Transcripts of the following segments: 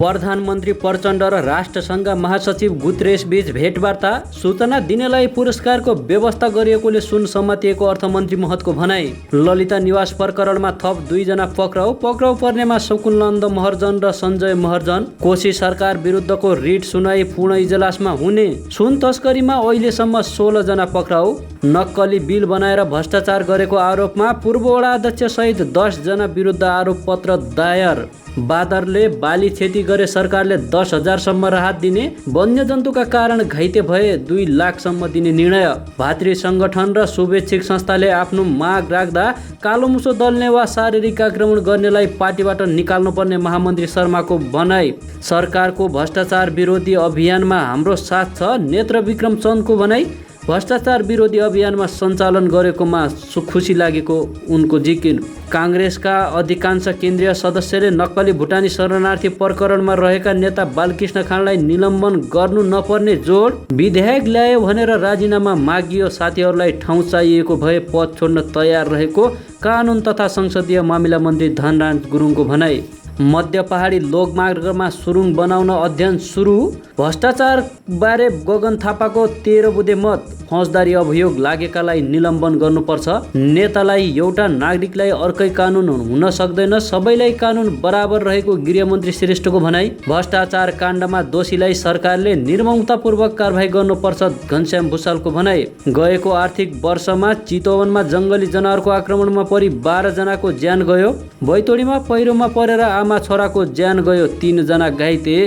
प्रधानमन्त्री प्रचण्ड र राष्ट्रसङ्घ महासचिव गुतरेस बीच भेटवार्ता। सूचना दिनेलाई पुरस्कारको व्यवस्था गरिएकोले सुन समातिएको अर्थमन्त्री महतको भनाई। ललिता निवास प्रकरणमा थप 2 जना पक्राउ पर्नेमा शकुननन्द महर्जन र सञ्जय महर्जन। कोशी सरकार विरुद्धको रिट सुनाई पूर्ण इजलासमा हुने। सुन तस्करीमा अहिलेसम्म 16 जना पक्राउ। नक्कली बिल बनाएर भ्रष्टाचार गरेको आरोपमा पूर्व वडा अध्यक्ष सहित 10 जना विरुद्ध आरोप पत्र दायर। बाँदरले बाली क्षति गरे सरकारले 10,000 सम्म राहत दिने। वन्यजन्तुका कारण घाइते भए 2 लाखसम्म दिने निर्णय। भातृ सङ्गठन र शुभेच्छिक संस्थाले आफ्नो माग राख्दा कालोमुसो दल्ने वा शारीरिक आक्रमण गर्नेलाई पार्टीबाट निकाल्नुपर्ने महामन्त्री शर्माको भनाई। सरकारको भ्रष्टाचार विरोधी अभियानमा हाम्रो साथ छ, नेत्र विक्रम चन्दको भनाई। भ्रष्टाचार विरोधी अभियानमा सञ्चालन गरेकोमा खुसी लागेको उनको जिकिर। काङ्ग्रेसका अधिकांश केन्द्रीय सदस्यले नक्कली भुटानी शरणार्थी प्रकरणमा रहेका नेता बालकृष्ण खाँडलाई निलम्बन गर्नु नपर्ने जोड। विधेयक ल्यायो भनेर राजीनामा मागियो। साथीहरूलाई ठाउँ चाहिएको भए पद छोड्न तयार रहेको कानुन तथा संसदीय मामिला मन्त्री धनराज गुरुङको भनाई। मध्य पहाडी लोकमार्गमा सुरुङ बनाउन अध्ययन सुरु। भ्रष्टाचार बारे गगन थापाको 13 बुँदे मत। फौजदारी अभियोग लागेकालाई निलम्बन गर्नुपर्छ। नेतालाई एउटा नागरिकलाई अर्कै कानुन हुन सक्दैन, सबैलाई कानुन बराबर रहेको गृहमन्त्री श्रेष्ठको भनाई। भ्रष्टाचार काण्डमा दोषीलाई सरकारले निर्ममतापूर्वक कारबाही गर्नुपर्छ, घनश्याम भुसालको भनाई। गएको आर्थिक वर्षमा चितवनमा जङ्गली जनावरको आक्रमणमा परि 12 जनाको ज्यान गयो। बैतडीमा पहिरोमा परेर आमा छोराको ज्यान गयो, 3 जना घाइते।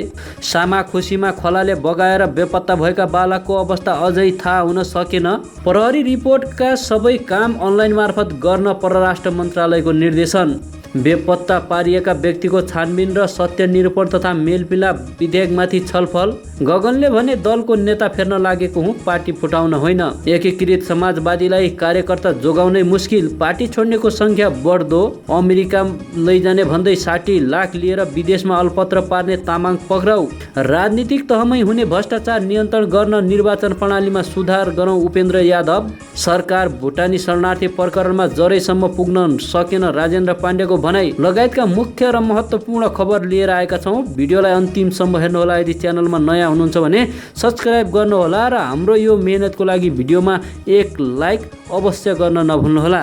सामाखुसीमा खोलाले बगाएर बेपत्ता भएका बालकको अवस्था अझै थाहा हुन सकेन। प्रहरी रिपोर्टका सबै काम अनलाइन मार्फत गर्न परराष्ट्र मन्त्रालयको निर्देशन। बेपत्ता पारिएका व्यक्तिको छानबिन र सत्य निरूपण तथा मेलमिलाप विधेयकमाथि छलफल। गगनले भने दलको नेता फेर्न लागेको हुँ, पार्टी फुटाउन होइन। एकीकृत समाजवादीलाई कार्यकर्ता जोगाउनै मुस्किल, पार्टी छोड्नेको सङ्ख्या बढ्दो। अमेरिका लैजाने भन्दै 60 लाख लिएर विदेशमा अलपत्र पार्ने तामाङ पक्राउ। राजनीतिक तहमै हुने भ्रष्टाचार नियन्त्रण गर्न निर्वाचन प्रणालीमा सुधार गरौँ, उपेन्द्र यादव। सरकार भुटानी शरणार्थी प्रकरणमा जरैसम्म पुग्न सकेन, राजेन्द्र पाण्डेको भनाई। लगायतका मुख्य र महत्त्वपूर्ण खबर लिएर आएका छौँ। भिडियोलाई अन्तिमसम्म हेर्नुहोला। यदि च्यानलमा नयाँ हुनुहुन्छ भने सब्सक्राइब गर्नुहोला र हाम्रो यो मेहनतको लागि भिडियोमा एक लाइक अवश्य गर्न नभुल्नुहोला।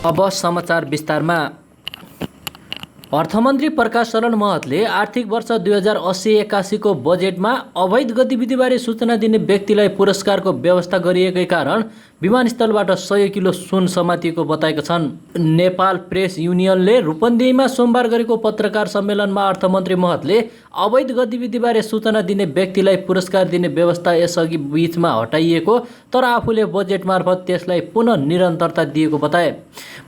अब समाचार विस्तारमा। अर्थमन्त्री प्रकाश शरण महतले आर्थिक वर्ष 2080-81 को बजेटमा अवैध गतिविधिबारे सूचना दिने व्यक्तिलाई पुरस्कारको व्यवस्था गरिएकै कारण विमानस्थलबाट 100 किलो सुन समातिएको बताएका छन्। नेपाल प्रेस युनियनले रूपन्देहीमा सोमबार गरेको पत्रकार सम्मेलनमा अर्थमन्त्री महतले अवैध गतिविधिबारे सूचना दिने व्यक्तिलाई पुरस्कार दिने व्यवस्था यसअघि बीचमा हटाइएको तर आफूले बजेट मार्फत त्यसलाई पुनः निरन्तरता दिएको बताए।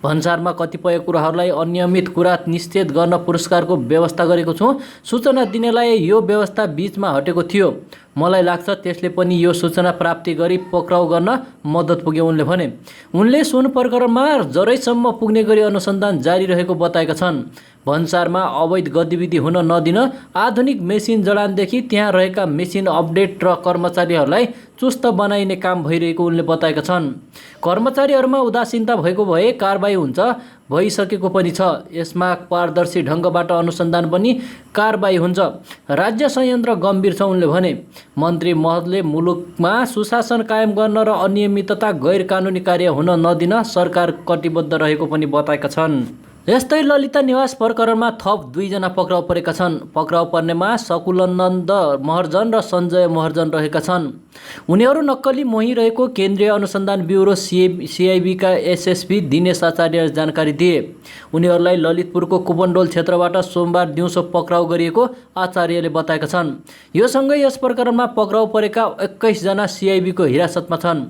भन्सारमा कतिपय कुराहरूलाई अनियमित कुरा निषेध गर्न पुरस्कारको व्यवस्था गरेको छु। सूचना दिनेलाई यो व्यवस्था बीचमा हटेको थियो। मलाई लाग्छ त्यसले पनि यो सूचना प्राप्ति गरी पक्राउ गर्न मद्दत पुग्यो, उनले भने। उनले सुन प्रकरणमा जरैसम्म पुग्ने गरी अनुसन्धान जारी रहेको बताएका छन्। भन्सारमा अवैध गतिविधि हुन नदिन आधुनिक मेसिन जडानदेखि त्यहाँ रहेका मेसिन अपडेट र कर्मचारीहरूलाई चुस्त बनाइने काम भइरहेको उनले बताएका छन्। कर्मचारीहरूमा उदासीनता भएको भए कारबाही हुन्छ, भइसकेको पनि छ। यसमा पारदर्शी ढङ्गबाट अनुसन्धान पनि कारबाही हुन्छ। राज्य संयन्त्र गम्भीर छ, उनले भने। मन्त्री महतले मुलुकमा सुशासन कायम गर्न र अनियमितता गैर कानुनी कार्य हुन नदिन सरकार कटिबद्ध रहेको पनि बताएका छन्। यस्तै ललिता निवास प्रकरणमा थप 2 जना पक्राउ परेका छन्। पक्राउ पर्नेमा शकुननन्द महर्जन र सञ्जय महर्जन रहेका छन्। उनीहरू नक्कली मोहिरहेको केन्द्रीय अनुसन्धान ब्युरो CIB का SSP दिनेश आचार्यले जानकारी दिए। उनीहरूलाई ललितपुरको कुपनडोल क्षेत्रबाट सोमबार दिउँसो पक्राउ गरिएको आचार्यले बताएका छन्। यो सँगै यस प्रकरणमा पक्राउ परेका 21 जना CIB को हिरासतमा छन्।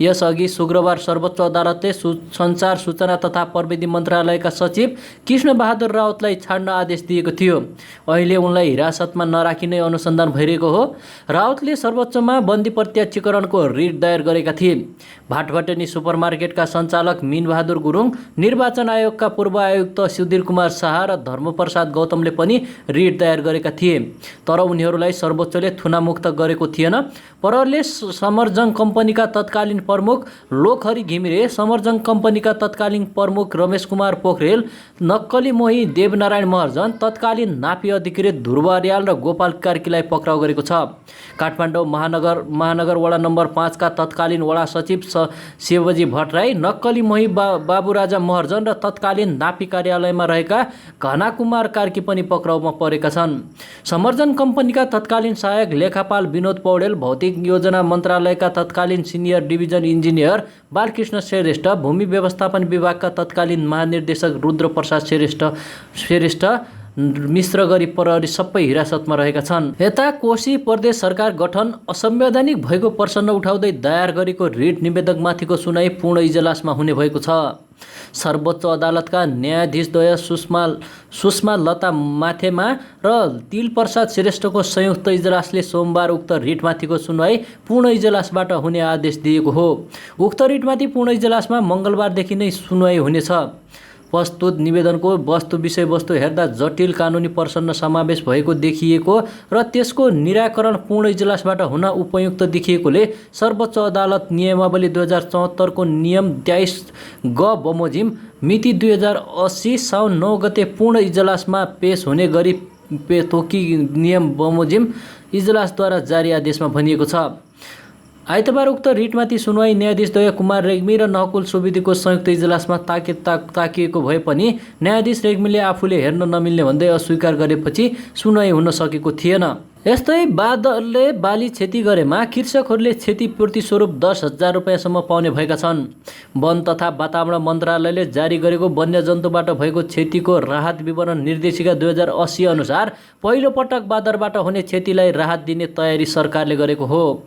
यसअघि शुक्रबार सर्वोच्च अदालतले सञ्चार सूचना तथा प्रविधि मन्त्रालयका सचिव कृष्ण बहादुर राउतलाई छाड्न आदेश दिएको थियो। अहिले उनलाई हिरासतमा नराखिने अनुसन्धान भइरहेको हो। राउतले सर्वोच्चमा बन्दी प्रत्याक्षीकरणको रिट दायर गरेका थिए। भाटभटेनी सुपरमार्केटका सञ्चालक मीनबहादुर गुरुङ, निर्वाचन आयोगका पूर्व आयुक्त सुधीर कुमार शाह र धर्मप्रसाद गौतमले पनि रिट दायर गरेका थिए, तर उनीहरूलाई सर्वोच्चले थुनामुक्त गरेको थिएन। प्रहरीले समरजङ कम्पनीका तत्कालीन प्रमुख लोकहरि घिमिरे, समरजङ कम्पनीका तत्कालीन प्रमुख रमेश कुमार पोखरेल, नक्कली मोही देवनारायण महर्जन, तत्कालीन नापी अधिकृत ध्रुव अर्याल र गोपाल कार्कीलाई पक्राउ गरेको छ। काठमाडौँ महानगर वडा नम्बर 5 का तत्कालीन वडा सचिव शिवजी भट्टराई, नक्कली मोही बाबुराजा महर्जन र तत्कालीन नापी कार्यालयमा रहेका घनाकुमार कार्की पनि पक्राउमा परेका छन्। समर्जन कम्पनीका तत्कालीन सहायक लेखापाल विनोद पौडेल, भौतिक योजना मन्त्रालयका तत्कालीन senior division engineer Balkrishna Shrestha, भूमि व्यवस्थापन विभागका तत्कालीन महानिर्देशक रुद्र प्रसाद श्रेष्ठ मिश्र गरी प्रहरी सबै हिरासतमा रहेका छन्। यता कोशी प्रदेश सरकार गठन असंवैधानिक भएको प्रश्न उठाउँदै दायर गरेको रिट निवेदकमाथिको सुनाई पूर्ण इजलासमा हुने भएको छ। सर्वोच्च अदालतका न्यायाधीशद्वय सुषमा लता माथेमा र तिल प्रसाद श्रेष्ठको संयुक्त इजलासले सोमबार उक्त रिटमाथिको सुनवाई पूर्ण इजलासबाट हुने आदेश दिएको हो। उक्त रिटमाथि पूर्ण इजलासमा मङ्गलबारदेखि नै सुनवाई हुनेछ। प्रस्तुत निवेदनको वस्तु विषयवस्तु हेर्दा जटिल कानुनी प्रश्न समावेश भएको देखिएको र त्यसको निराकरण पूर्ण इजलासबाट हुन उपयुक्त देखिएकोले सर्वोच्च अदालत नियमावली 2074 को नियम 23 ग बमोजिम मिति 2080 साउन 9 गते पूर्ण इजलासमा पेश हुने गरी तोकी नियम बमोजिम इजलासद्वारा जारी आदेशमा भनिएको छ। आइतबार उक्त रिटमाथि सुनवाई न्यायाधीशद्वय कुमार रेग्मी र नकुल सुवेदीको संयुक्त इजलासमा ताकिएको भए पनि न्यायाधीश रेग्मीले आफूले हेर्न नमिल्ने भन्दै अस्वीकार गरेपछि सुनवाई हुन सकेको थिएन। यस्तै बादलले बाली क्षति गरेमा कृषकहरूले क्षतिपूर्ति स्वरूप 10,000 रुपियाँसम्म पाउने भएका छन्। वन तथा वातावरण मन्त्रालयले जारी गरेको वन्यजन्तुबाट भएको क्षतिको राहत विवरण निर्देशिका 2080 अनुसार पहिलो पटक बादरबाट हुने क्षतिलाई राहत दिने तयारी सरकारले गरेको हो।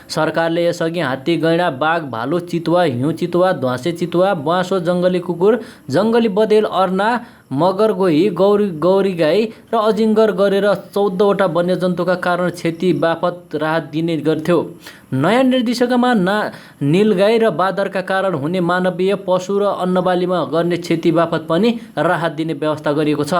सरकारले यसअघि हात्ती, गैंडा, बाघ, भालु, चितुवा, हिउँ चितुवा, ध्वाँसे चितुवा, ब्वाँसो, जङ्गली कुकुर, जङ्गली बँदेल, अर्ना, मगर, गोही, गौरी गाई र अजिङ्गर गरेर 14वटा वन्यजन्तुका कारण क्षति बापत राहत दिने गर्थ्यो। नयाँ निर्देशिकामा नीलगाई र बादरका कारण हुने मानवीय, पशु र अन्नबालीमा गर्ने क्षति बापत पनि राहत दिने व्यवस्था गरिएको छ।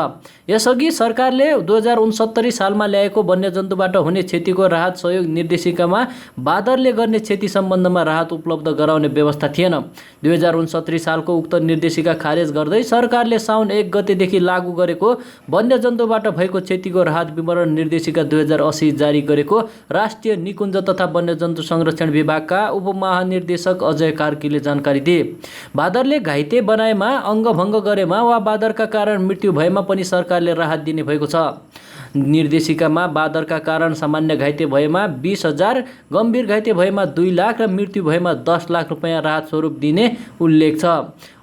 यसअघि सरकारले 2069 सालमा ल्याएको वन्यजन्तुबाट हुने क्षतिको राहत सहयोग निर्देशिकामा बादरले गर्ने क्षति सम्बन्धमा राहत उपलब्ध गराउने व्यवस्था थिएन। 2069 सालको उक्त निर्देशिका खारेज गर्दै सरकारले साउन 1 गतेदेखि लागू गरेको वन्यजन्तुबाट भएको क्षतिको राहत विवरण निर्देशिका 2080 जारी गरेको राष्ट्रिय निकुञ्ज तथा वन्यजन्तु संरक्षण विभागका उपमहानिर्देशक अजय कार्कीले जानकारी दिए। बादरले घाइते बनाएमा, अङ्गभङ्ग गरेमा वा बादरका कारण मृत्यु भएमा पनि सरकारले राहत दिने भएको छ। निर्देशिकामा बादरका कारण सामान्य घाइते भएमा 20,000, गम्भीर घाइते भएमा 2 लाख र मृत्यु भएमा 10 लाख रुपियाँ राहत स्वरूप दिने उल्लेख छ।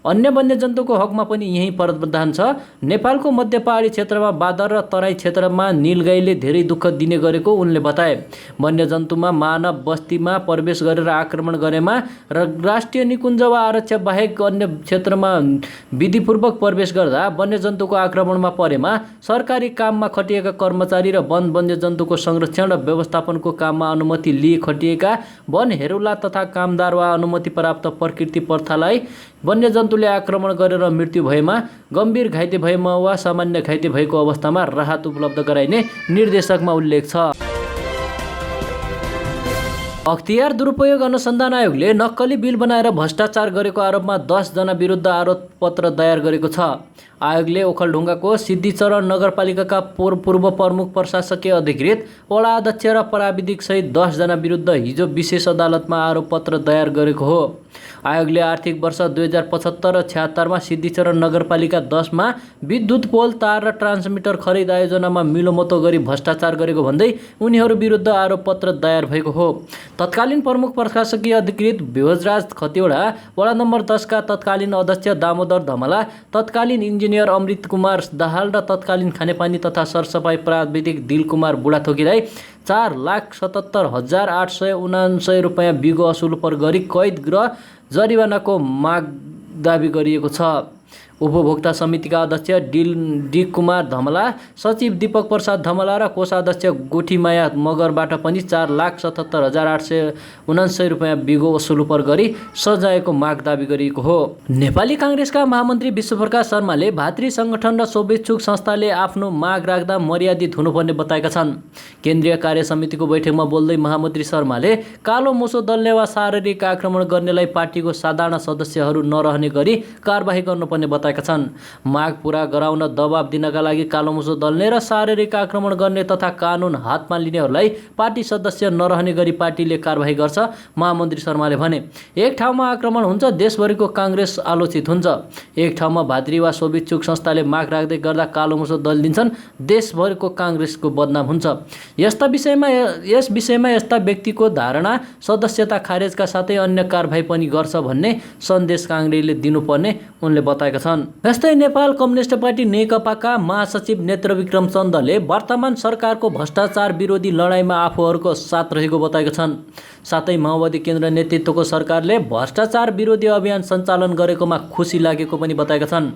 अन्य वन्यजन्तुको हकमा पनि यही प्रावधान छ। नेपालको मध्य पहाडी क्षेत्रमा बादर र तराई क्षेत्रमा नीलगाईले धेरै दुःख दिने गरेको उनले बताए। वन्यजन्तुमा मानव बस्तीमा प्रवेश गरेर आक्रमण गरेमा र राष्ट्रिय निकुञ्ज वा आरक्ष बाहेक अन्य क्षेत्रमा विधिपूर्वक प्रवेश गर्दा वन्यजन्तुको आक्रमणमा परेमा सरकारी काममा खटिएका कर्मचारी र वन्यजन्तुको संरक्षण र व्यवस्थापनको काममा अनुमति लिए खटिएका वन हेरौला तथा कामदार वा अनुमति प्राप्त प्रकृति प्रथालाई वन्यजन्तुले आक्रमण गरेर मृत्यु भएमा, गम्भीर घाइते भएमा वा सामान्य घाइते भएको अवस्थामा राहत उपलब्ध गराइने निर्देशकमा उल्लेख छ। अख्तियार दुरुपयोग अनुसन्धान आयोगले नक्कली बिल बनाएर भ्रष्टाचार गरेको आरोपमा 10 जना विरुद्ध आरोप पत्र दायर गरेको छ। आयोगले ओखलढुङ्गाको सिद्धिचरण नगरपालिकाका पूर्व प्रमुख प्रशासकीय अधिकृत, वडा अध्यक्ष र प्राविधिक सहित 10 जना विरुद्ध हिजो विशेष अदालतमा आरोप पत्र दायर गरेको हो। आयोगले आर्थिक वर्ष 2075 र 76 मा सिद्धिचरण नगरपालिका 10 मा विद्युत पोल, तार र ट्रान्समिटर खरिद आयोजनामा मिलोमतो गरी भ्रष्टाचार गरेको भन्दै उनीहरू विरुद्ध आरोप पत्र दायर भएको हो। तत्कालीन प्रमुख प्रशासकीय अधिकृत भोजराज खतिवडा, वडा नम्बर 10 का तत्कालीन अध्यक्ष दामोदर धमला, तत्कालीन इन्जिनियर अमृत कुमार दाहाल र तत्कालीन खानेपानी तथा सरसफाई प्राविधिक दिलकुमार बुढाथोकीलाई 4,77,879 रुपियाँ बिगो असुल पर गरी कैद र जरिवानाको माग दाबी गरिएको छ। उपभोक्ता समितिका अध्यक्ष डी कुमार धमला, सचिव दीपक प्रसाद धमला र कोषाध्यक्ष गोठीमाया मगरबाट पनि 4,77,879 रुपियाँ बिगो वसुल पर गरी सजायको माग दाबी गरिएको हो। नेपाली काङ्ग्रेसका महामन्त्री विश्वप्रकाश शर्माले भातृ सङ्गठन र शुभेच्छुक संस्थाले आफ्नो माग राख्दा मर्यादित हुनुपर्ने बताएका छन्। केन्द्रीय कार्य समितिको बैठकमा बोल्दै महामन्त्री शर्माले कालो मोसो दल्ने वा शारीरिक आक्रमण गर्नेलाई पार्टीको साधारण सदस्यहरू नरहने गरी कारबाही गर्नुपर्ने बताए। बताएका छन्। माग पूरा गराउन दबाब दिनका लागि कालोमुसो दल्ने र शारीरिक आक्रमण गर्ने तथा कानुन हातमा लिनेहरूलाई पार्टी सदस्य नरहने गरी पार्टीले कारबाही गर्छ, महामन्त्री शर्माले भने। एक ठाउँमा आक्रमण हुन्छ, देशभरिको काङ्ग्रेस आलोचित हुन्छ। एक ठाउँमा भातृ वा शुभेच्छुक संस्थाले माग राख्दै गर्दा कालोमुसो दलिदिन्छन्, देशभरिको काङ्ग्रेसको बदनाम हुन्छ। यस विषयमा यस्ता व्यक्तिको धारणा सदस्यता खारेजका साथै अन्य कारबाही पनि गर्छ भन्ने सन्देश काङ्ग्रेसले दिनुपर्ने उनले बताएका छन्। यस्तै नेपाल कम्युनिस्ट पार्टी नेकपाका महासचिव नेत्रविक्रम चन्दले वर्तमान सरकारको भ्रष्टाचार विरोधी लडाइँमा आफूहरूको साथ रहेको बताएका छन्। साथै माओवादी केन्द्र नेतृत्वको सरकारले भ्रष्टाचार विरोधी अभियान सञ्चालन गरेकोमा खुसी लागेको पनि बताएका छन्।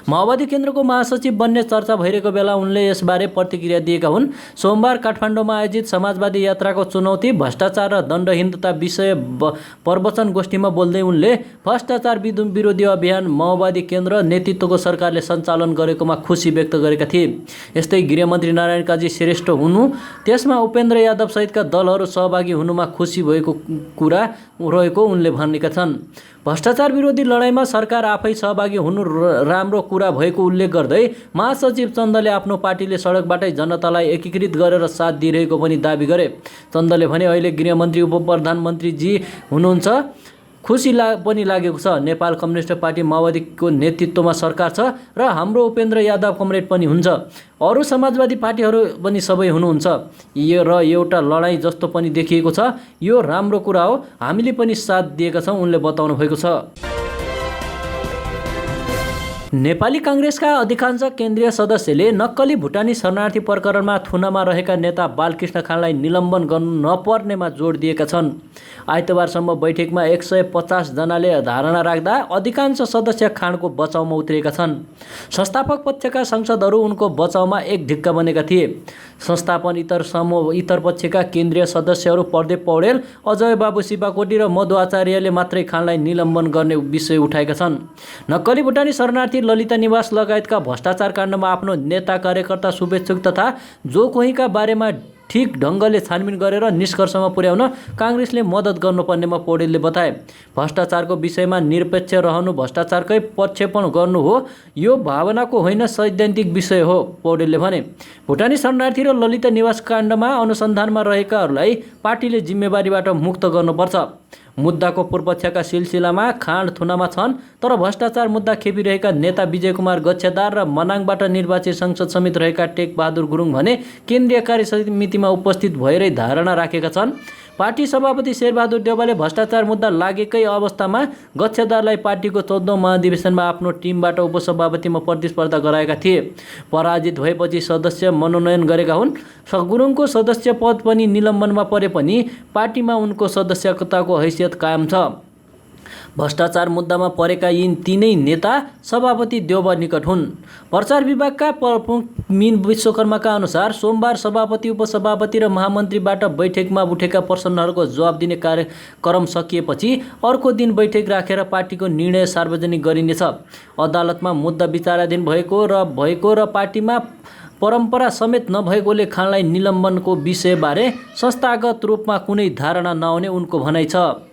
माओवादी केन्द्रको महासचिव बन्ने चर्चा भइरहेको बेला उनले यसबारे प्रतिक्रिया दिएका हुन्। सोमबार काठमाडौँमा आयोजित समाजवादी यात्राको चुनौती, भ्रष्टाचार र दण्डहीनता विषय प्रवचन गोष्ठीमा बोल्दै उनले भ्रष्टाचार विरोधी अभियान माओवादी केन्द्र नेतृत्वको सरकारले सञ्चालन गरेकोमा खुसी व्यक्त गरेका थिए। यस्तै गृहमन्त्री नारायण काजी श्रेष्ठ हुनु, त्यसमा उपेन्द्र यादव सहितका दलहरू सहभागी हुनुमा खुसी भएको कुरा रहेको उनले भनेका छन्। भ्रष्टाचार विरोधी लडाइँमा सरकार आफै सहभागी हुनु राम्रो कुरा भएको उल्लेख गर्दै महासचिव चन्दले आफ्नो पार्टीले सडकबाटै जनतालाई एकीकृत गरेर साथ दिइरहेको पनि दाबी गरे। चन्दले भने, अहिले गृहमन्त्री उपप्रधानमन्त्रीजी हुनुहुन्छ, खुसी पनि लागेको छ। नेपाल कम्युनिस्ट पार्टी माओवादीको नेतृत्वमा सरकार छ र हाम्रो उपेन्द्र यादव कमरेड पनि हुन्छ, अरू समाजवादी पार्टीहरू पनि सबै हुनुहुन्छ र एउटा लडाइँ जस्तो पनि देखिएको छ। यो राम्रो कुरा हो, हामीले पनि साथ दिएका छौँ, उनले बताउनु भएको छ। नेपाली काङ्ग्रेसका अधिकांश केन्द्रीय सदस्यले नक्कली भुटानी शरणार्थी प्रकरणमा थुनामा रहेका नेता बालकृष्ण खानलाई निलम्बन गर्नु नपर्नेमा जोड दिएका छन्। आइतबारसम्म बैठकमा 150 जनाले धारणा राख्दा अधिकांश सदस्य खानको बचाउमा उत्रिएका छन्। संस्थापक पक्षका सांसदहरू उनको बचाउमा एक ढिक्का बनेका थिए। संस्थापन इतर पक्षका केन्द्रीय सदस्यहरू प्रदीप पौडेल, अजय बाबु शिवाकोटी र मधु आचार्यले मात्रै खानलाई निलम्बन गर्ने विषय उठाएका छन्। नक्कली भुटानी शरणार्थी ललिता निवास लगायतका भ्रष्टाचार काण्डमा आफ्नो नेता, कार्यकर्ता, शुभेच्छुक तथा जो कोहीका बारेमा ठिक ढङ्गले छानबिन गरेर निष्कर्षमा पुर्याउन काङ्ग्रेसले मद्दत गर्नुपर्नेमा पौडेलले बताए। भ्रष्टाचारको विषयमा निरपेक्ष रहनु भ्रष्टाचारकै प्रक्षेपण गर्नु हो, यो भावनाको होइन, सैद्धान्तिक विषय हो, पौडेलले भने। भुटानी शरणार्थी र ललिता निवास काण्डमा अनुसन्धानमा रहेकाहरूलाई पार्टीले जिम्मेवारीबाट मुक्त गर्नुपर्छ। मुद्दाको पूर्वपक्षका सिलसिलामा खाँड थुनामा छन्, तर भ्रष्टाचार मुद्दा खेपिरहेका नेता विजय कुमार गच्छेदार र मनाङबाट निर्वाचित संसद समिति रहेका टेकबहादुर गुरुङ भने केन्द्रीय कार्य समितिमा उपस्थित भएरै धारणा राखेका छन्। पार्टी सभापति शेरबहादुर देउवाले भ्रष्टाचार मुद्दा लागेकै अवस्थामा गच्छेदारलाई पार्टीको 14औं महाधिवेशनमा आफ्नो टिमबाट उपसभापतिमा प्रतिस्पर्धा गराएका थिए। पराजित भएपछि सदस्य मनोनयन गरेका हुन्। गुरुङको सदस्य पद पनि निलम्बनमा परे पनि पार्टीमा उनको सदस्यताको हैसियत कायम छ। भ्रष्टाचार मुद्दामा परेका यी तीनै नेता सभापति देउवा निकट हुन्। प्रचार विभागका प्रमुख मीन विश्वकर्माका अनुसार सोमबार सभापति, उपसभापति र महामन्त्रीबाट बैठकमा उठेका प्रश्नहरूको जवाब दिने कार्यक्रम सकिएपछि अर्को दिन बैठक राखेर पार्टीको निर्णय सार्वजनिक गरिनेछ। अदालतमा मुद्दा विचाराधीन भएको र पार्टीमा परम्परा समेत नभएकोले खानलाई निलम्बनको विषयबारे संस्थागत रूपमा कुनै धारणा नआउने उनको भनाइ छ।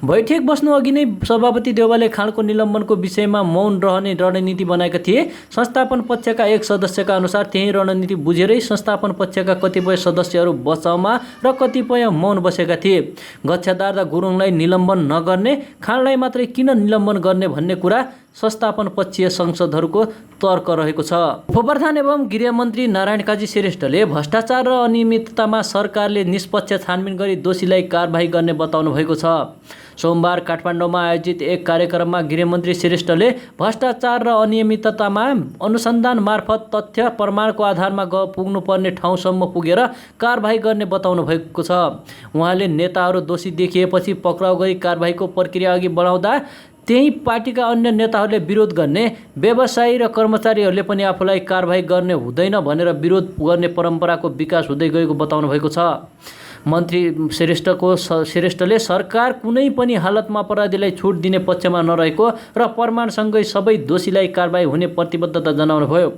बैठक बस्नु अघि नै सभापति देउवाले खानको निलम्बनको विषयमा मौन रहने रणनीति बनाएका थिए। संस्थापन पक्षका एक सदस्यका अनुसार त्यही रणनीति बुझेरै संस्थापन पक्षका कतिपय सदस्यहरू बचाउमा र कतिपय मौन बसेका थिए। गच्छेदार र गुरुङलाई निलम्बन नगर्ने, खानलाई मात्रै किन निलम्बन गर्ने भन्ने कुरा संस्थापन पक्षीय सांसदहरूको तर्क रहेको छ। उपप्रधान एवं गृहमन्त्री नारायण काजी श्रेष्ठले भ्रष्टाचार र अनियमिततामा सरकारले निष्पक्ष छानबिन गरी दोषीलाई कारबाही गर्ने बताउनु भएको छ। सोमबार काठमाडौँमा आयोजित एक कार्यक्रममा गृहमन्त्री श्रेष्ठले भ्रष्टाचार र अनियमिततामा अनुसन्धान मार्फत तथ्य प्रमाणको आधारमा पुग्नुपर्ने ठाउँसम्म पुगेर कारबाही गर्ने बताउनु भएको छ। उहाँले नेताहरू दोषी देखिएपछि पक्राउ गरी कारबाहीको प्रक्रिया अघि बढाउँदा त्यही पार्टीका अन्य नेताहरूले विरोध गर्ने, व्यवसायी र कर्मचारीहरूले पनि आफूलाई कारबाही गर्ने हुँदैन भनेर विरोध गर्ने परम्पराको विकास हुँदै गएको बताउनु भएको छ। मन्त्री श्रेष्ठले सरकार कुनै पनि हालतमा अपराधीलाई छुट दिने पक्षमा नरहेको र प्रमाणसँगै सबै दोषीलाई कारबाही हुने प्रतिबद्धता जनाउनुभयो।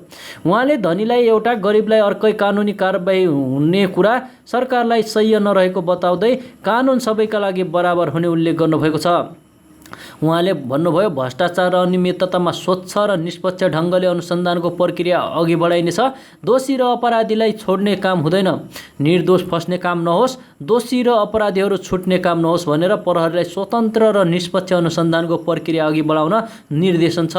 उहाँले धनीलाई एउटा, गरिबलाई अर्कै कानुनी कारबाही हुने कुरा सरकारलाई सह्य नरहेको बताउँदै कानुन सबैका लागि बराबर हुने उल्लेख गर्नुभएको छ। उहाँले भन्नुभयो, भ्रष्टाचार र अनियमिततामा स्वच्छ र निष्पक्ष ढङ्गले अनुसन्धानको प्रक्रिया अघि बढाइनेछ। दोषी र अपराधीलाई छोड्ने काम हुँदैन, निर्दोष फस्ने काम नहोस्, दोषी र अपराधीहरू छुट्ने काम नहोस् भनेर प्रहरीलाई स्वतन्त्र र निष्पक्ष अनुसन्धानको प्रक्रिया अघि बढाउन निर्देशन छ।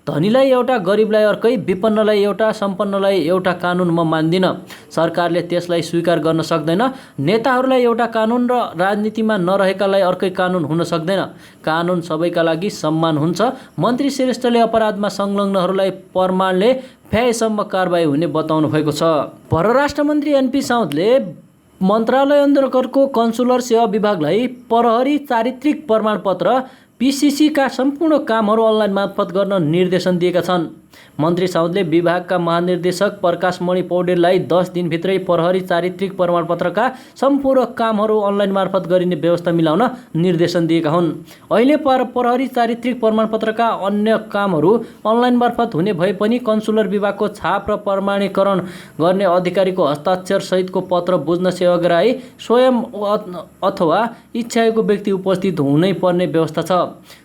धनीलाई एउटा, गरिबलाई अर्कै, विपन्नलाई एउटा, सम्पन्नलाई एउटा कानुन म मान्दिनँ। सरकारले त्यसलाई स्वीकार गर्न सक्दैन। नेताहरूलाई एउटा कानुन र राजनीतिमा नरहेकालाई अर्कै कानुन हुन सक्दैन। कानुन सबैका लागि समान हुन्छ। मन्त्री श्रेष्ठले अपराधमा संलग्नहरूलाई प्रमाणले भ्याएसम्म कारबाही हुने बताउनु भएको छ। परराष्ट्र मन्त्री एनपी साउदले मन्त्रालय अन्तर्गतको कन्सुलर सेवा विभागलाई प्रहरी चारित्रिक प्रमाणपत्र पीसीसीका सम्पूर्ण कामहरू अनलाइन मार्फत गर्न निर्देशन दिएका छन्। मन्त्री साउदले विभागका महानिर्देशक प्रकाशमणि पौडेललाई 10 दिनभित्रै प्रहरी चारित्रिक प्रमाणपत्रका सम्पूर्ण कामहरू अनलाइन मार्फत गरिने व्यवस्था मिलाउन निर्देशन दिएका हुन्। अहिले प्रहरी चारित्रिक प्रमाणपत्रका अन्य कामहरू अनलाइन मार्फत हुने भए पनि कन्सुलर विभागको छाप र प्रमाणीकरण गर्ने अधिकारीको हस्ताक्षर सहितको पत्र बुझ्न सेवाग्राही स्वयं अथवा इच्छाएको व्यक्ति उपस्थित हुनै पर्ने व्यवस्था छ,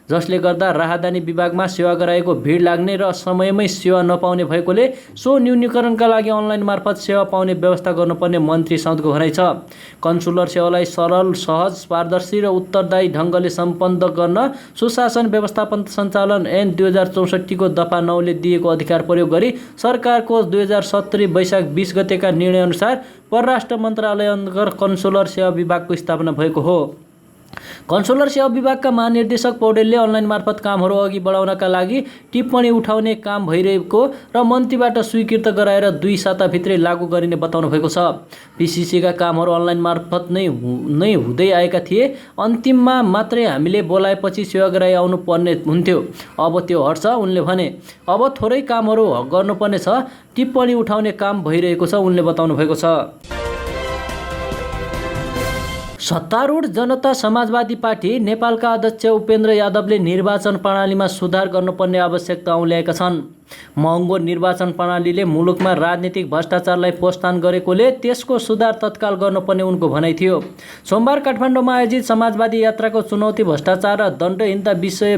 जसले गर्दा राहदानी विभागमा सेवाग्राहीको भिड लाग्ने र समयमै सेवा नपाउने भएकोले सो न्यूनीकरणका लागि अनलाइन मार्फत सेवा पाउने व्यवस्था गर्नुपर्ने मन्त्री साउदको भनाइ छ। कन्सुलर सेवालाई सरल, सहज, पारदर्शी र उत्तरदायी ढङ्गले सम्पन्न गर्न सुशासन व्यवस्थापन सञ्चालन ऐन 2064 को दफा 9 ले दिएको अधिकार प्रयोग गरी सरकारको 2070 वैशाख 20 गतेका निर्णयअनुसार परराष्ट्र मन्त्रालय अन्तर्गत कन्सुलर सेवा विभागको स्थापना भएको हो। कन्सुलर सेवा विभागका महानिर्देशक पौडेलले अनलाइन मार्फत कामहरू अघि बढाउनका लागि टिप्पणी उठाउने काम भइरहेको र मन्त्रीबाट स्वीकृत गराएर 2 साताभित्रै लागू गरिने बताउनु भएको छ। पीसीसीका कामहरू अनलाइन मार्फत नै हुँदै आएका थिए। अन्तिममा मात्रै हामीले बोलाएपछि सेवाग्राही आउनु पर्ने हुन्थ्यो, अब त्यो हट्छ, उनले भने। अब थोरै कामहरू गर्नुपर्ने छ, टिप्पणी उठाउने काम भइरहेको छ, उनले बताउनु भएको छ। सत्तारूढ जनता समाजवादी पार्टी नेपालका अध्यक्ष उपेन्द्र यादवले निर्वाचन प्रणालीमा सुधार गर्नुपर्ने आवश्यकता औल्याएका छन्। महँगो निर्वाचन प्रणालीले मुलुकमा राजनीतिक भ्रष्टाचारलाई प्रोत्साहन गरेकोले त्यसको सुधार तत्काल गर्नुपर्ने उनको भनाइ थियो। सोमबार काठमाडौँमा आयोजित समाजवादी यात्राको चुनौती, भ्रष्टाचार र दण्डहीनता विषय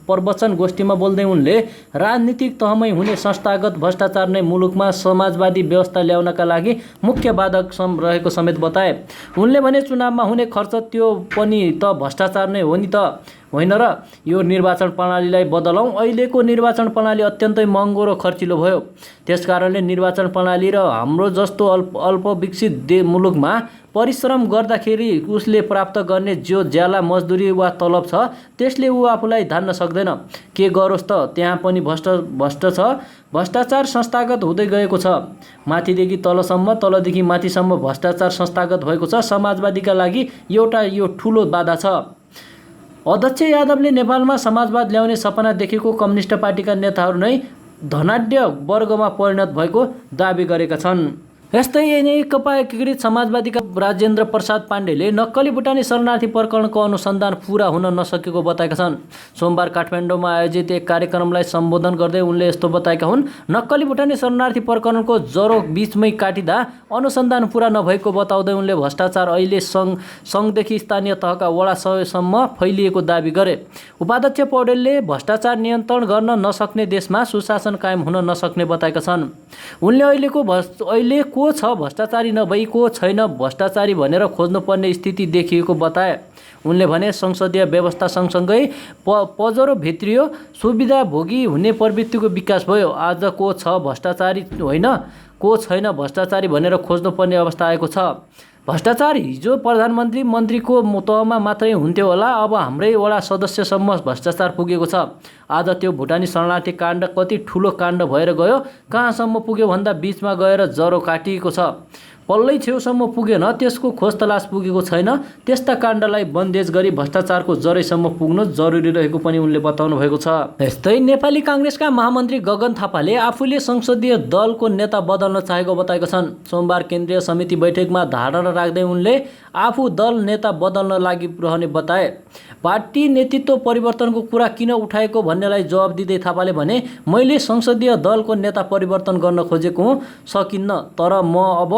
प्रवचन गोष्ठीमा बोल्दै उनले राजनीतिक तहमै हुने संस्थागत भ्रष्टाचार नै मुलुकमा समाजवादी व्यवस्था ल्याउनका लागि मुख्य बाधक रहेको समेत बताए। उनले भने, चुनावमा हुने खर्च त्यो पनि त भ्रष्टाचार नै हो नि त, होइन र? यो निर्वाचन प्रणालीलाई बदलौँ। अहिलेको निर्वाचन प्रणाली अत्यन्तै महँगो र खर्चिलो भयो। त्यसकारणले निर्वाचन प्रणाली र हाम्रो जस्तो अल्प विकसित मुलुकमा परिश्रम गर्दाखेरि उसले प्राप्त गर्ने जो ज्याला मजदुरी वा तलब छ त्यसले ऊ आफूलाई धान्न सक्दैन। के गरोस् त, त्यहाँ पनि भ्रष्ट छ। भ्रष्टाचार संस्थागत हुँदै गएको छ। माथिदेखि तलसम्म, तलदेखि माथिसम्म भ्रष्टाचार संस्थागत भएको छ। समाजवादीका लागि एउटा यो ठुलो बाधा छ। अध्यक्ष यादवले नेपालमा समाजवाद ल्याउने सपना देखेको कम्युनिस्ट पार्टीका नेताहरू नै धनाढ्य वर्गमा परिणत भएको दाबी गरेका छन्। यस्तै नेकपा एकीकृत समाजवादीका राजेन्द्र प्रसाद पाण्डेले नक्कली भुटानी शरणार्थी प्रकरणको अनुसन्धान पूरा हुन नसकेको बताएका छन्। सोमबार काठमाडौँमा आयोजित एक कार्यक्रमलाई सम्बोधन गर्दै उनले यस्तो बताएका हुन्। नक्कली भुटानी शरणार्थी प्रकरणको जरो बीचमै काटिँदा अनुसन्धान पूरा नभएको बताउँदै उनले भ्रष्टाचार अहिले सङ्घदेखि स्थानीय तहका वडासम्म फैलिएको दाबी गरे। उपाध्यक्ष पौडेलले भ्रष्टाचार नियन्त्रण गर्न नसक्ने देशमा सुशासन कायम हुन नसक्ने बताएका छन्। उनले अहिले को छ भ्रष्टाचारी नभई को छैन भ्रष्टाचारी भनेर खोज्नुपर्ने स्थिति देखिएको बताए। उनले भने, संसदीय व्यवस्था सँगसँगै पजरो भित्रियो, सुविधा भोगी हुने प्रवृत्तिको विकास भयो। आज को छ भ्रष्टाचारी होइन, को छैन भ्रष्टाचारी भनेर खोज्नुपर्ने अवस्था आएको छ। भ्रष्टाचार हिजो प्रधानमन्त्री मन्त्रीको तहमा मात्रै हुन्थ्यो होला, अब हाम्रै वडा सदस्यसम्म भ्रष्टाचार पुगेको छ। आज त्यो भुटानी शरणार्थी काण्ड कति ठुलो काण्ड भएर गयो, कहाँसम्म पुग्यो भन्दा बिचमा गएर जरो काटिएको छ। पल्लै छेउसम्म पुगेन, त्यसको खोज तलास पुगेको छैन। त्यस्ता काण्डलाई बन्देज गरी भ्रष्टाचारको जरैसम्म पुग्नु जरुरी रहेको पनि उनले बताउनु भएको छ। यस्तै नेपाली काङ्ग्रेसका महामन्त्री गगन थापाले आफूले संसदीय दलको नेता बदल्न चाहेको बताएका छन्। सोमबार केन्द्रीय समिति बैठकमा धारणा राख्दै उनले आफू दल नेता बदल्न लागिरहने बताए। पार्टी नेतृत्व परिवर्तनको कुरा किन उठाएको भन्नेलाई जवाब दिँदै थापाले भने, मैले संसदीय दलको नेता परिवर्तन गर्न खोजेको हुँ, सकिन्न, तर म अब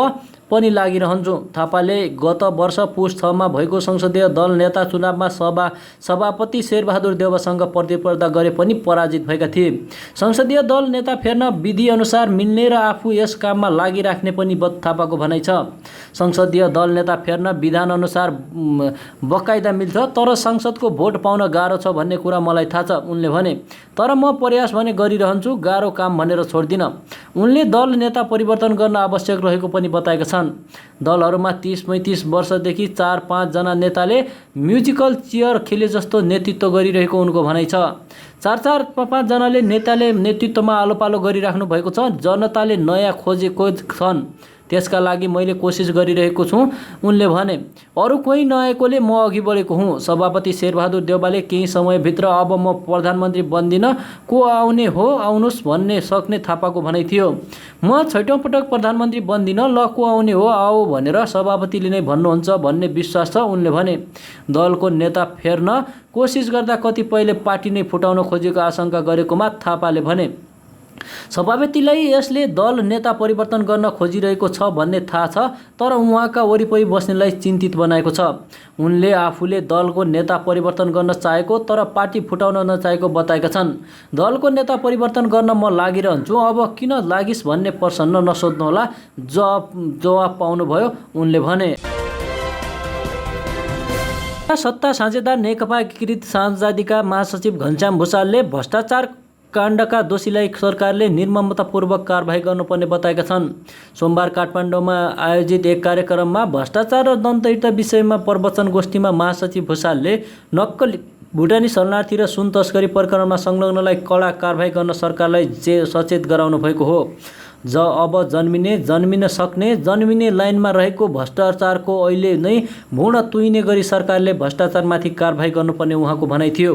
पनि लागिरहन्छु। थापाले गत वर्ष पुस 6 मा भएको संसदीय दल नेता चुनावमा सभापति शेरबहादुर देउवासँग प्रतिस्पर्धा गरे पनि पराजित भएका थिए। संसदीय दल नेता फेर्न विधिअनुसार मिल्ने र आफू यस काममा लागिराख्ने पनि थापाको भनाइ छ। संसदीय दल नेता फेर्न विधानअनुसार बकाइदा मिल्छ, तर संसदको भोट पाउन गाह्रो छ भन्ने कुरा मलाई थाहा छ, उनले भने। तर म प्रयास भने गरिरहन्छु, गाह्रो काम भनेर छोड्दिन। उनले दल नेता परिवर्तन गर्न आवश्यक रहेको पनि बताएका छन्। दलहरूमा 30-35 वर्षदेखि 4-5 जना नेताले म्युजिकल चेयर खेले जस्तो नेतृत्व गरिरहेको उनको भनाइ छ। 4-5 जनाले नेताले नेतृत्वमा आलोपालो गरिराख्नु भएको छ। जनताले नयाँ खोजेको छन्, त्यसका लागि मैले कोसिस गरिरहेको छु, उनले भने। अरू कोही नआएकोले म अघि बढेको हुँ। सभापति शेरबहादुर देउवाले केही समयभित्र अब म प्रधानमन्त्री बन्दिन, को आउने हो आउनुहोस् भन्ने सक्ने थापाको भनाइ थियो। म 6औं पटक प्रधानमन्त्री बन्दिन, ल को आउने हो आओ भनेर सभापतिले नै भन्नुहुन्छ भन्ने विश्वास छ, उनले भने। दलको नेता फेर्न कोसिस गर्दा कतिपयले पार्टी नै फुटाउन खोजेको आशंका गरेकोमा थापाले भने। सभापतिलाई यसले दल नेता परिवर्तन गर्न खोजिरहेको छ भन्ने थाहा छ, तर उहाँका वरिपरि बस्नेलाई चिन्तित बनाएको छ। उनले आफूले दलको नेता परिवर्तन गर्न चाहेको तर पार्टी फुटाउन नचाहेको बताएका छन्। दलको नेता परिवर्तन गर्न म लागिरहन्छु, अब किन लागिस् भन्ने प्रश्न नसोध्नुहोला, जवाफ पाउनुभयो, उनले भने। सत्ता साझेदार नेकपा एकीकृत समाजवादीका महासचिव घनश्याम भुसालले भ्रष्टाचार काण्डका दोषीलाई सरकारले निर्ममतापूर्वक कारबाही गर्नुपर्ने बताएका छन्। सोमबार काठमाडौँमा आयोजित एक कार्यक्रममा भ्रष्टाचार र दन्तयुद्ध विषयमा प्रवचन गोष्ठीमा महासचिव भुसालले नक्कली भुटानी शरणार्थी र सुन तस्करी प्रकरणमा संलग्नलाई कडा कारबाही गर्न सरकारलाई सचेत गराउनु भएको हो। अब जन्मिन सक्ने जन्मिने लाइनमा रहेको भ्रष्टाचारको अहिले नै भुँड तुइने गरी सरकारले भ्रष्टाचारमाथि कारबाही गर्नुपर्ने उहाँको भनाइ थियो।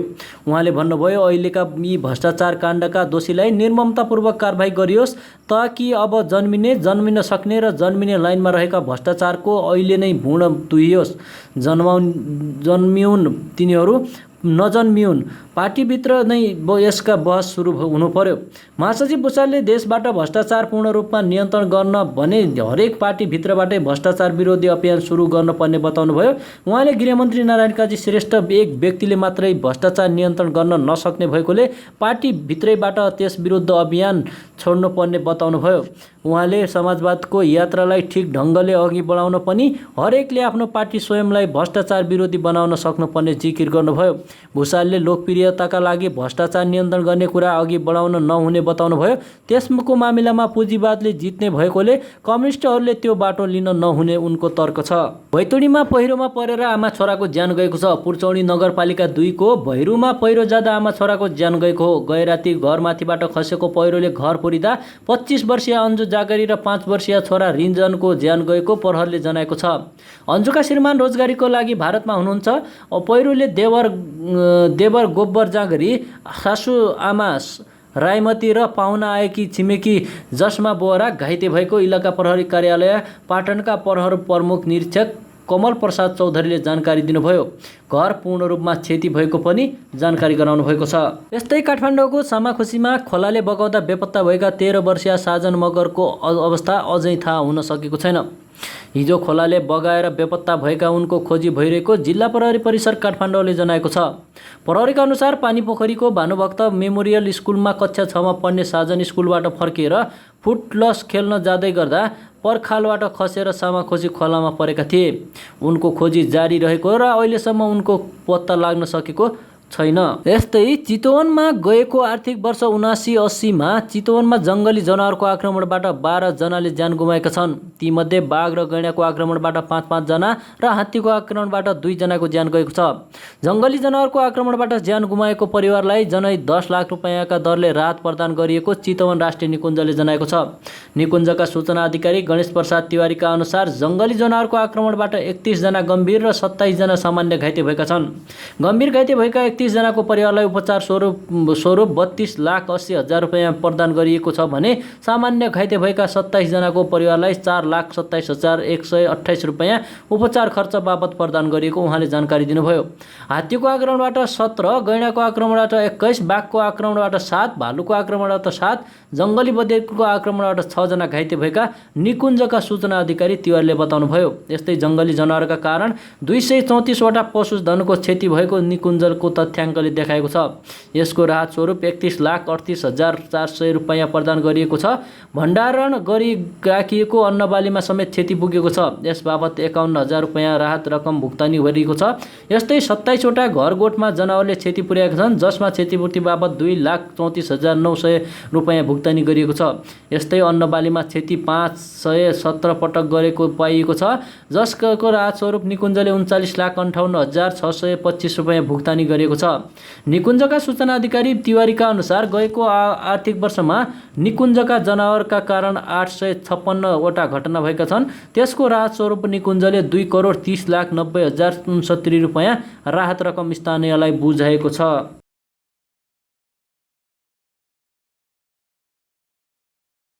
उहाँले भन्नुभयो, अहिलेका यी भ्रष्टाचार काण्डका दोषीलाई निर्ममतापूर्वक कारबाही गरियोस् ताकि अब जन्मिन सक्ने र जन्मिने लाइनमा रहेका भ्रष्टाचारको अहिले नै भुँड तुइयोस्। जन्मिउन् तिनीहरू, नजन्मिउन्। पार्टीभित्र नै यसका बहस सुरु हुनु पर्यो। महासचिव भुसालले देशबाट भ्रष्टाचार पूर्ण रूपमा नियन्त्रण गर्न भने हरेक पार्टीभित्रबाटै भ्रष्टाचार विरोधी अभियान सुरु गर्नुपर्ने बताउनुभयो। उहाँले गृहमन्त्री नारायण काजी श्रेष्ठ एक व्यक्तिले मात्रै भ्रष्टाचार नियन्त्रण गर्न नसक्ने भएकोले पार्टीभित्रैबाट त्यस विरुद्ध अभियान छोड्नुपर्ने बताउनुभयो। उहाँले समाजवादको यात्रालाई ठिक ढङ्गले अघि बढाउन पनि हरेकले आफ्नो पार्टी स्वयंलाई भ्रष्टाचार विरोधी बनाउन सक्नुपर्ने जिकिर गर्नुभयो। भुसालले लोकप्रियताका लागि भ्रष्टाचार नियन्त्रण गर्ने कुरा अघि बढाउन नहुने बताउनुभयो। त्यसको मामिलामा पुँजीवादले जित्ने भएकोले कम्युनिस्टहरूले त्यो बाटो लिन नहुने उनको तर्क छ। भैतुडीमा पहिरोमा परेर आमा छोराको ज्यान गएको छ। पुर्चौडी नगरपालिका 2 को भैरूमा पहिरो जाँदा आमा छोराको ज्यान गएको हो। गैराती घरमाथिबाट खसेको पहिरोले घर पुरिँदा 25 वर्षीय अन्जु जागरी र 5 वर्षीय छोरा रिन्जनको ज्यान गएको प्रहरले जनाएको छ। अन्जुका श्रीमान रोजगारीको लागि भारतमा हुनुहुन्छ। पहिरोले देवर गोब्बर जागरी, सासू आमा रायमती र पाहुना आएकी छिमेकी जसमा बोहरा घाइते भएको इलाका प्रहरी कार्यालय पाटनका प्रहर प्रमुख निरीक्षक कमल प्रसाद चौधरीले जानकारी दिनुभयो। घर पूर्ण रूपमा क्षति भएको पनि जानकारी गराउनु भएको छ। यस्तै काठमाडौँको सामाखुसीमा खोलाले बगाउँदा बेपत्ता भएका 13 वर्षीय साजन मगरको अवस्था अझै थाहा हुन सकेको छैन। हिजो खोलाले बगाएर बेपत्ता भएका उनको खोजी भइरहेको जिल्ला प्रहरी परिसर काठमाडौँले जनाएको छ। प्रहरीका अनुसार पानीपोखरीको भानुभक्त मेमोरियल स्कुलमा कक्षा 6 मा पढ्ने साजन स्कुलबाट फर्किएर फुटलस खेल्न जाँदै गर्दा पर्खालबाट खसेर सामाखुसी खोलामा परेका थिए। उनको खोजी जारी रहेको र अहिलेसम्म उनको पत्ता लाग्न सकेको छैन। यस्तै चितवनमा गएको आर्थिक वर्ष 79-80 मा चितवनमा जङ्गली जनावरको आक्रमणबाट 12 जनाले ज्यान गुमाएका छन्। तीमध्ये बाघ र गैंडाको आक्रमणबाट 5-5 जना र हात्तीको आक्रमणबाट 2 जनाको ज्यान गएको छ। जङ्गली जनावरको आक्रमणबाट ज्यान गुमाएको परिवारलाई जनै 10 लाख रुपैयाँका दरले राहत प्रदान गरिएको चितवन राष्ट्रिय निकुञ्जले जनाएको छ। निकुञ्जका सूचना अधिकारी गणेश प्रसाद तिवारीका अनुसार जङ्गली जनावरको आक्रमणबाट 31 जना गम्भीर र 27 जना सामान्य घाइते भएका छन्। गम्भीर घाइते भएका 31 जनाको परिवारलाई उपचार स्वरूप 32,80,000 रुपैयाँ प्रदान गरिएको छ भने सामान्य घाइते भएका 27 जनाको परिवारलाई 4,27,128 रुपैयाँ उपचार खर्च बापत प्रदान गरिएको उहाँले जानकारी दिनुभयो। हात्तीको आक्रमणबाट 17, गैंडाको आक्रमणबाट 21, बाघको आक्रमणबाट 7, भालुको आक्रमणबाट 7, जङ्गली बटेको आक्रमणबाट 6 जना घाइते भएका निकुञ्जका सूचना अधिकारी तिवारीले बताउनुभयो। यस्तै जङ्गली जनावरका कारण 234 वटा पशुधनको क्षति भएको निकुञ्जको तथ्याङ्कले देखाएको छ। यसको राहत स्वरूप 31,38,400 रुपैयाँ प्रदान गरिएको छ। भण्डारण गरी राखिएको अन्नबालीमा समेत क्षति पुगेको छ। यस बापत 51,000 रुपैयाँ राहत रकम भुक्तानी गरिएको छ। यस्तै 27 वटा घरगोठमा जनावरले क्षति पुर्याएका छन्, जसमा क्षतिपूर्ति बापत 2,34,900 रुपैयाँ भुक्तानी गरिएको छ। यस्तै अन्नबालीमा क्षति 517 पटक गरेको पाइएको छ, जसको राहत स्वरूप निकुञ्जले 39,58,625 रुपैयाँ भुक्तानी गरेको छ। निकुञ्जका सूचना अधिकारी तिवारीका अनुसार गएको आर्थिक वर्षमा निकुञ्जका जनावरका कारण 856 वटा घटना भएका छन्। त्यसको राहत स्वरूप निकुञ्जले 2,30,90,069 रुपैयाँ राहत रकम स्थानीयलाई बुझाएको छ।